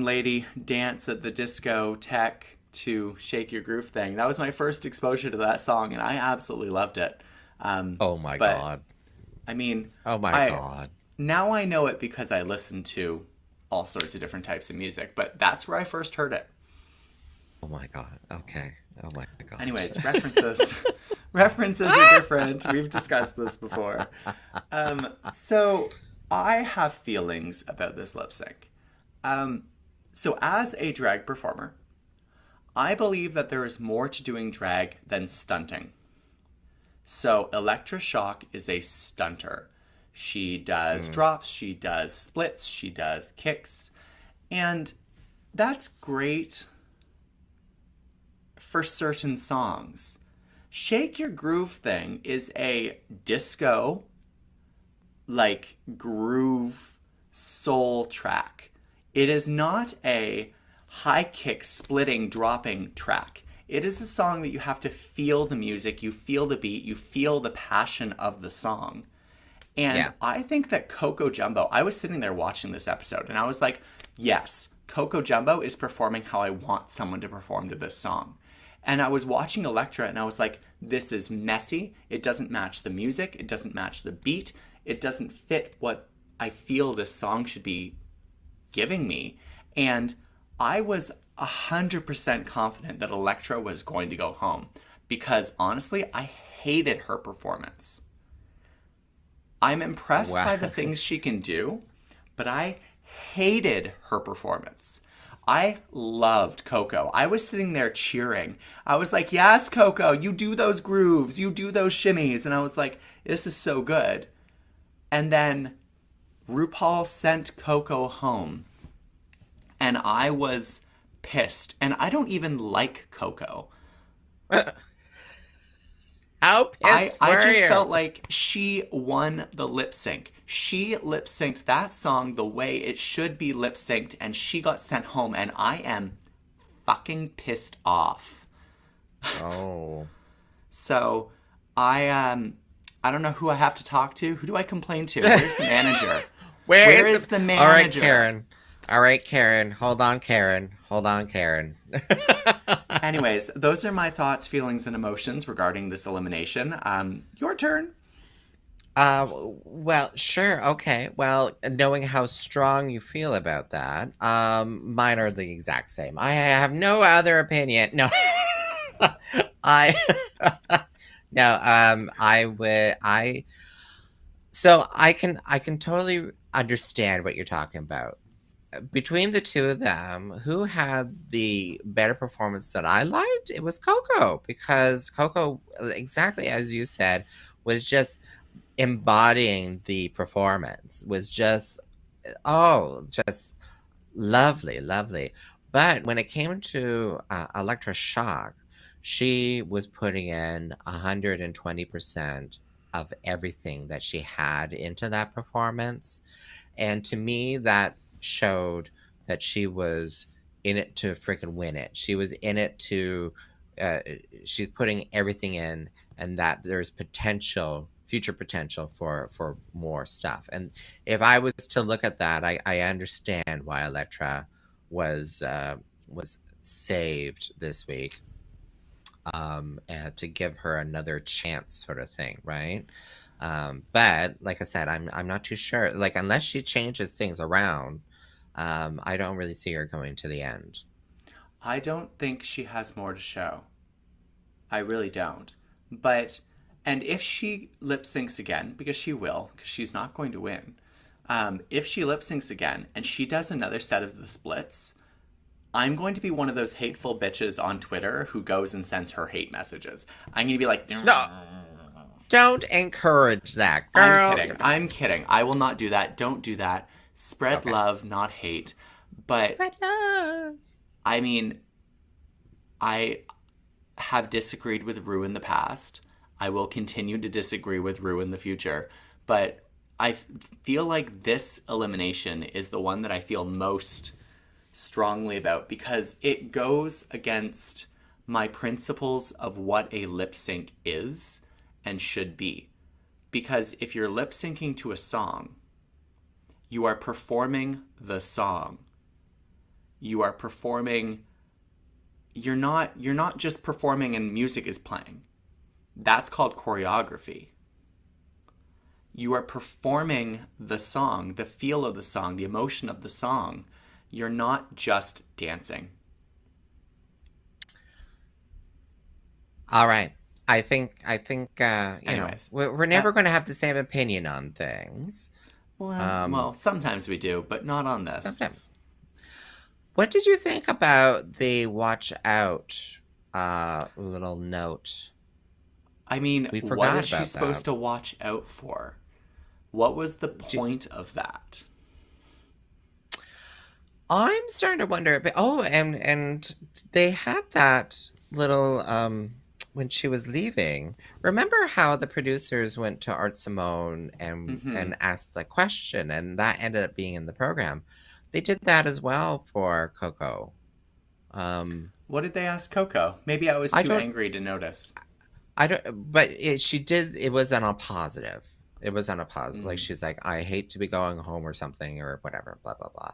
lady dance at the discotheque to Shake Your Groove thing. That was my first exposure to that song, and I absolutely loved it. Oh my But god. I mean, Oh my I god. now I know it because I listen to all sorts of different types of music, but that's where I first heard it. Oh my god. Okay. Oh my god. Anyways, references. References are different. We've discussed this before. So I have feelings about this lip sync. So as a drag performer, I believe that there is more to doing drag than stunting. So Electra Shock is a stunter. She does drops, she does splits, she does kicks, and that's great for certain songs. Shake Your Groove thing is a disco, like groove soul track. It is not a high kick splitting dropping track. It is a song that you have to feel the music, you feel the beat, you feel the passion of the song. And Yeah. I think that Coco Jumbo, I was sitting there watching this episode and I was like, yes, Coco Jumbo is performing how I want someone to perform to this song. And I was watching Electra and I was like, this is messy. It doesn't match the music. It doesn't match the beat. It doesn't fit what I feel this song should be giving me. And I was 100% confident that Electra was going to go home because honestly, I hated her performance. I'm impressed Wow. by the things she can do, but I hated her performance. I loved Coco. I was sitting there cheering. I was like, yes, Coco, you do those grooves, you do those shimmies. And I was like, this is so good. And then RuPaul sent Coco home. And I was pissed. And I don't even like Coco. How pissed I were just you? felt like she won the lip sync. She lip synced that song the way it should be lip synced, and she got sent home, and I am fucking pissed off. Oh. So I don't know who I have to talk to. Who do I complain to? Where's the manager? Where is the manager? All right, Karen. All right, Karen. Hold on, Karen. Hold on, Karen. Anyways, those are my thoughts, feelings, and emotions regarding this elimination. Your turn. Well, sure. Okay. Well, knowing how strong you feel about that, mine are the exact same. I have no other opinion. No, I, no, so I can totally understand what you're talking about. Between the two of them, who had the better performance that I liked? It was Coco, because Coco, exactly as you said, was just embodying the performance, was just, oh, just lovely, lovely. But when it came to Electra Shock, she was putting in 120% of everything that she had into that performance. And to me, that showed that she was in it to freaking win it. She was in it to, uh, she's putting everything in, and that there's potential, future potential for more stuff. And if I was to look at that, I understand why Electra was saved this week, and to give her another chance, sort of thing, right? But like I said, I'm not too sure. Like unless she changes things around, I don't really see her going to the end. I don't think she has more to show. I really don't. But, and if she lip syncs again, because she will, because she's not going to win, if she lip syncs again and she does another set of the splits, I'm going to be one of those hateful bitches on Twitter who goes and sends her hate messages. I'm going to be like, No, don't encourage that, I'm girl. kidding. I'm kidding. I will not do that. Don't do that. Spread Okay. love, not hate. But Spread love. I mean, I have disagreed with Rue in the past. I will continue to disagree with Rue in the future. But I feel like this elimination is the one that I feel most strongly about because it goes against my principles of what a lip sync is and should be. Because if you're lip syncing to a song, you are performing the song. You are performing, you're not just performing and music is playing. That's called choreography. You are performing the song, the feel of the song, the emotion of the song. You're not just dancing. All right. Anyways, we're uh, never going to have the same opinion on things. well, sometimes we do, but not on this. Sometimes. What did you think about the watch out little note? I mean, We what forgot is she about supposed that. to watch out for? What was the Do- point of that? I'm starting to wonder. Oh, and they had that little when she was leaving. Remember how the producers went to Art Simone Hmm. and asked the question, and that ended up being in the program. They did that as well for Coco. Um, What did they ask Coco? Maybe I was I too don't, angry to notice. I don't, but she did. It was on a positive. It was on a positive. Like Mm. she's like, I hate to be going home or something or whatever. Blah blah blah.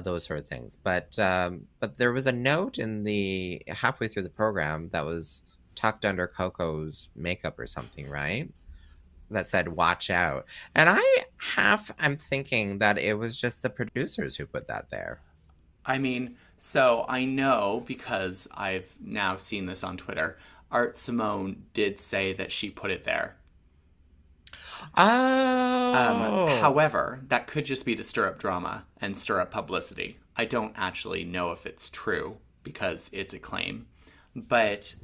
Those sort of things. But there was a note in the halfway through the program that was tucked under Coco's makeup or something, right? That said, "Watch out." And I'm thinking that it was just the producers who put that there. I mean, so I know because I've now seen this on Twitter. Art Simone did say that she put it there. Oh, However, that could just be to stir up drama and stir up publicity. I don't actually know if it's true because it's a claim, but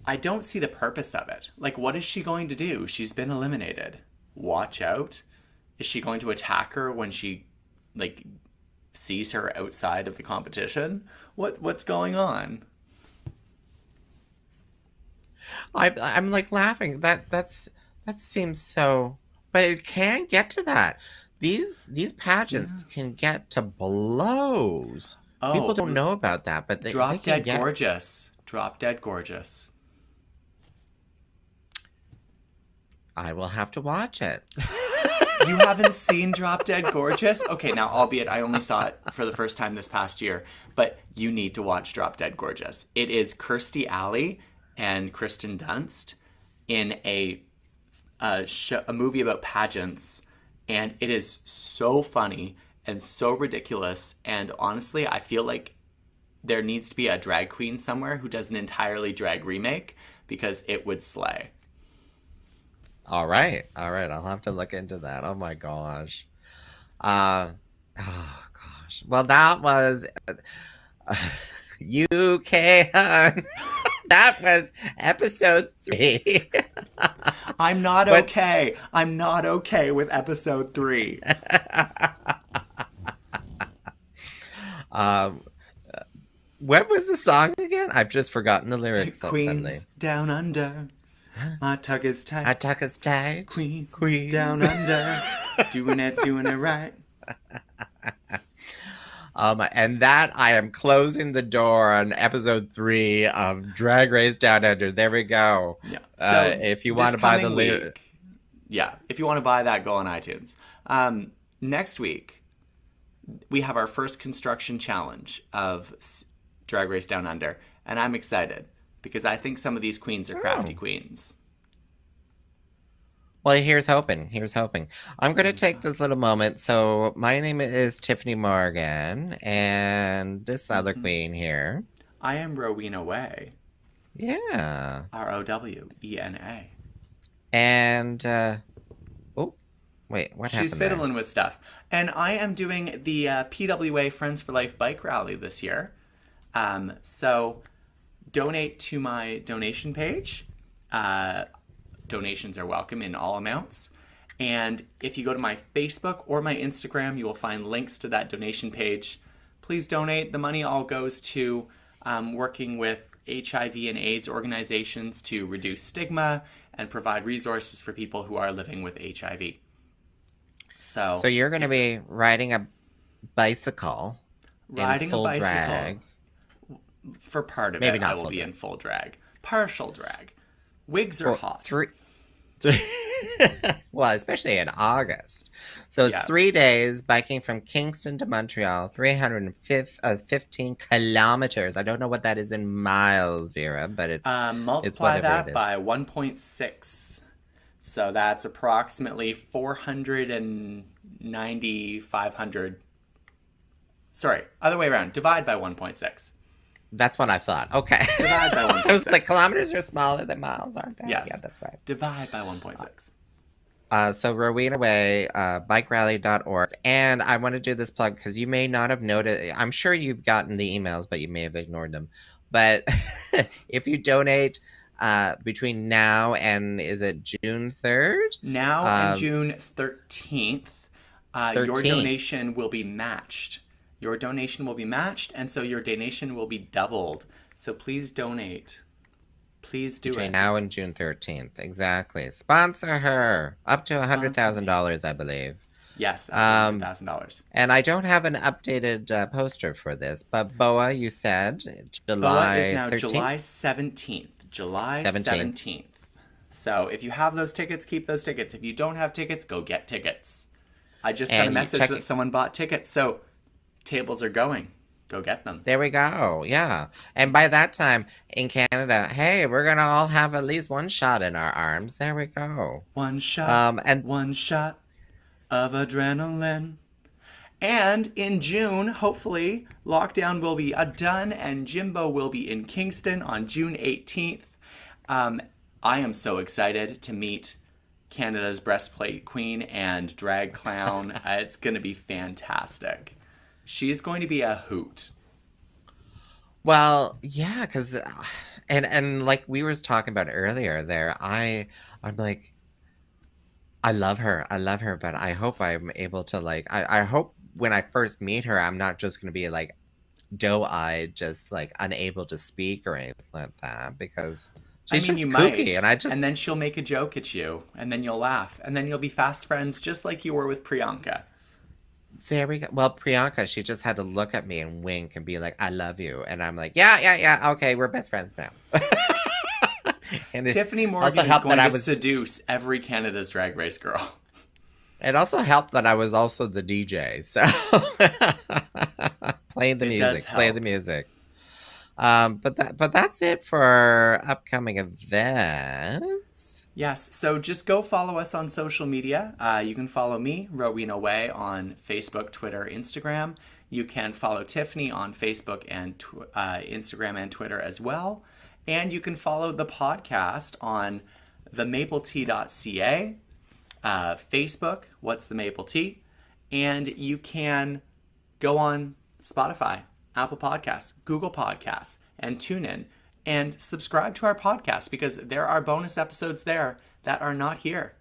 I don't see the purpose of it. Like, what is she going to do? She's been eliminated. Watch out. Is she going to attack her when she, like, sees her outside of the competition? What's going on? I'm like laughing. That seems so, but it can get to that. These pageants Yeah. can get to blows. People Oh, don't know about that, but they Drop can Dead get. Gorgeous. Drop Dead Gorgeous. I will have to watch it. You haven't seen Drop Dead Gorgeous? Okay, now, albeit I only saw it for the first time this past year, but you need to watch Drop Dead Gorgeous. It is Kirstie Alley and Kristen Dunst in a movie about pageants, and it is so funny and so ridiculous. And honestly, I feel like there needs to be a drag queen somewhere who does an entirely drag remake because it would slay. All right. I'll have to look into that. Oh my gosh. Uh, oh gosh. Well, that was UK. That was episode 3. I'm not But okay. I'm not okay with episode 3. um, what was the song again? I've just forgotten the lyrics suddenly. Queens down under. My tug is I tight. tuck us tight, Queen down Queens. under. Doing it right. And that I am closing the door on episode 3 of Drag Race Down Under. There we go. Yeah. So If you want this to buy the coming lyric, week, yeah, if you want to buy that, go on iTunes. Next week, we have our first construction challenge of Drag Race Down Under, and I'm excited because I think some of these queens are crafty oh, queens. well, here's hoping. Here's hoping. I'm going to take this little moment. So, my name is Tiffany Morgan, and this other Mhm. queen here. I am Rowena Way, Yeah. Rowena. And, oh, wait, what She's happened there? fiddling with stuff. And I am doing the PWA Friends for Life bike rally this year. So donate to my donation page. Donations are welcome in all amounts. And if you go to my Facebook or my Instagram, you will find links to that donation page. Please donate. The money all goes to working with HIV and AIDS organizations to reduce stigma and provide resources for people who are living with HIV. So you're going to be riding a bicycle in full drag. For part of Maybe it, not I will full be drag. in full drag. Partial drag. Wigs are hot. Well, especially in August. So it's Yes. 3 days biking from Kingston to Montreal, 315 kilometers. I don't know what that is in miles, Vera, but it's Multiply whatever it that is. by 1.6. So that's approximately 490,500. Sorry, other way around. Divide by 1.6. That's what I thought. Okay. Divide by 1.6. I was like, kilometers are smaller than miles, aren't they? Yes. Yeah, that's right. Divide by 1.6. So Rowena Way, bikerally.org. And I want to do this plug because you may not have noted. I'm sure you've gotten the emails, but you may have ignored them. But if you donate between now and is it June 3rd? Now and June 13th, your 13th. donation will be matched. Your donation will be matched, and so your donation will be doubled. So please donate. Please do Between it. now and June 13th. Exactly. Sponsor her. Up to $100,000, I believe. Yes, up to $100,000. And I don't have an updated poster for this, but Boa, you said Boa is now 13th? July 17th. July 17th. 17th. So if you have those tickets, keep those tickets. If you don't have tickets, go get tickets. I just got a And message that someone bought tickets, so tables are going. Go get them. There we go. Yeah. And by that time in Canada, hey, we're going to all have at least one shot in our arms. There we go. One shot. And one shot of adrenaline. And in June, hopefully, lockdown will be done and Jimbo will be in Kingston on June 18th. I am so excited to meet Canada's breastplate queen and drag clown. It's going to be fantastic. She's going to be a hoot. Well, yeah, because and like we were talking about earlier there, I'm like, I love her, but I hope I'm able to like, I hope when I first meet her, I'm not just gonna be like doe-eyed, just like unable to speak or anything like that, because she's just you kooky, might, and then she'll make a joke at you, and then you'll laugh, and then you'll be fast friends, just like you were with Priyanka. There we go. Well, Priyanka, she just had to look at me and wink and be like, I love you. And I'm like, yeah, okay, we're best friends now. And Tiffany Morgan is going to seduce every Canada's Drag Race girl. It also helped that I was also the DJ, so play the music. But that's it for upcoming events. Yes, so just go follow us on social media. You can follow me, Rowena Way, on Facebook, Twitter, Instagram. You can follow Tiffany on Facebook and Instagram and Twitter as well. And you can follow the podcast on themapletea.ca, Facebook, What's the Maple Tea? And you can go on Spotify, Apple Podcasts, Google Podcasts, and TuneIn. And subscribe to our podcast because there are bonus episodes there that are not here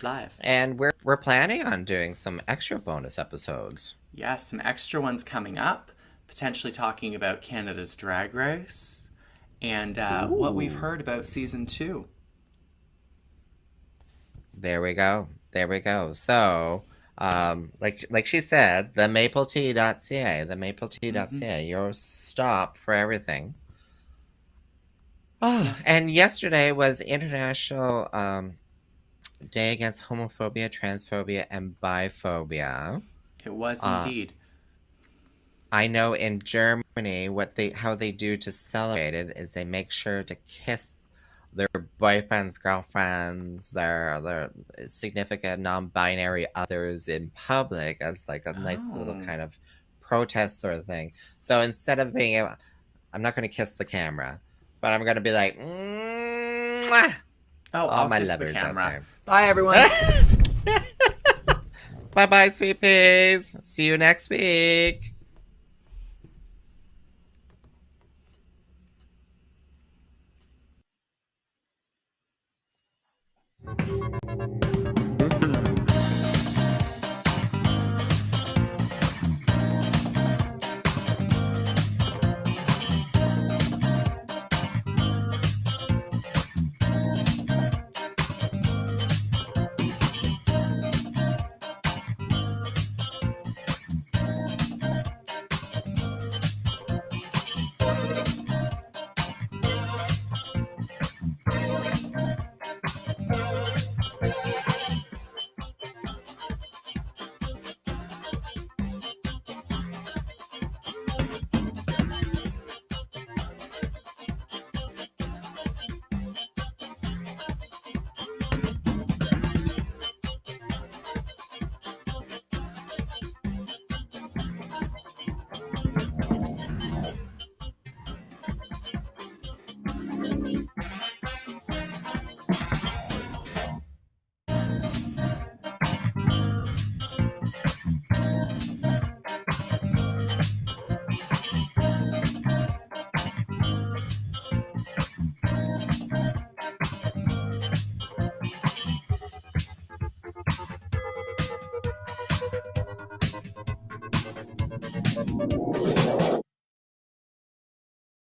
live. And we're planning on doing some extra bonus episodes. Yes, some extra ones coming up, potentially talking about Canada's Drag Race and what we've heard about season 2. There we go. So, like she said, themapletea.ca, themapletea.ca, your stop for everything. Oh, and yesterday was International Day Against Homophobia, Transphobia, and Biphobia. It was indeed. I know in Germany how they do to celebrate it is they make sure to kiss their boyfriends, girlfriends, their significant non-binary others in public as like a nice little kind of protest sort of thing. So instead of being able, I'm not going to kiss the camera, but I'm going to be like, mwah! All my kiss the lovers out camera. there. Bye, everyone. Bye bye, sweet peas. See you next week.